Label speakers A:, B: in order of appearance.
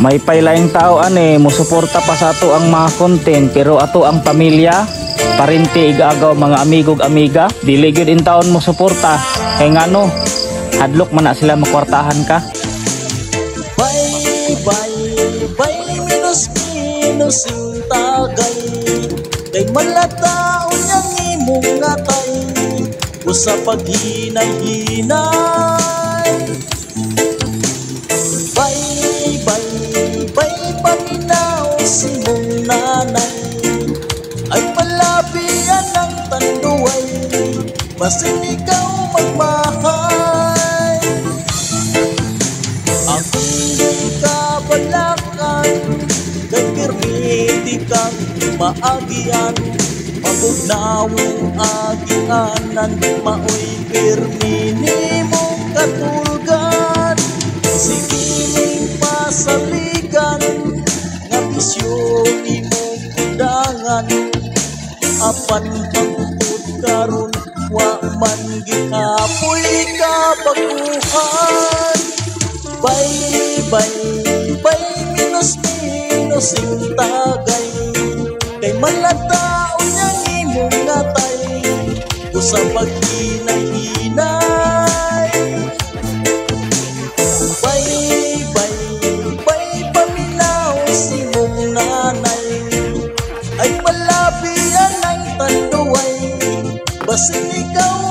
A: May pailaing tao ani musuporta pa sa ato ang mga content, pero ato ang pamilya, parinti, igagaw, mga amigog amiga, dili gyud in taon mo suporta kay ngano hadlok man na sila makwartahan ka.
B: Bye bye minus yung tagay, kay malataon yang imong ngatay usa paghinay-hinay. Bye paminaw si mong nanay, ay palabian ng tanduay, basin ikaw magmahal. Akong di ka balakan, kay pirmiti kang maagian, mabugnawong agianan, maoy pirmini mong katulgan. Sigiling pasaligan, nga bisyon imong kudangan, apan pagpud karon wa man gikapoy ka baguhan. Bye minus yung tagay, kay malataon yang imong ngatay usa paghinay-hinay. Bye paminaw si mong nanay, ay palabian ng tanduay, basin ikaw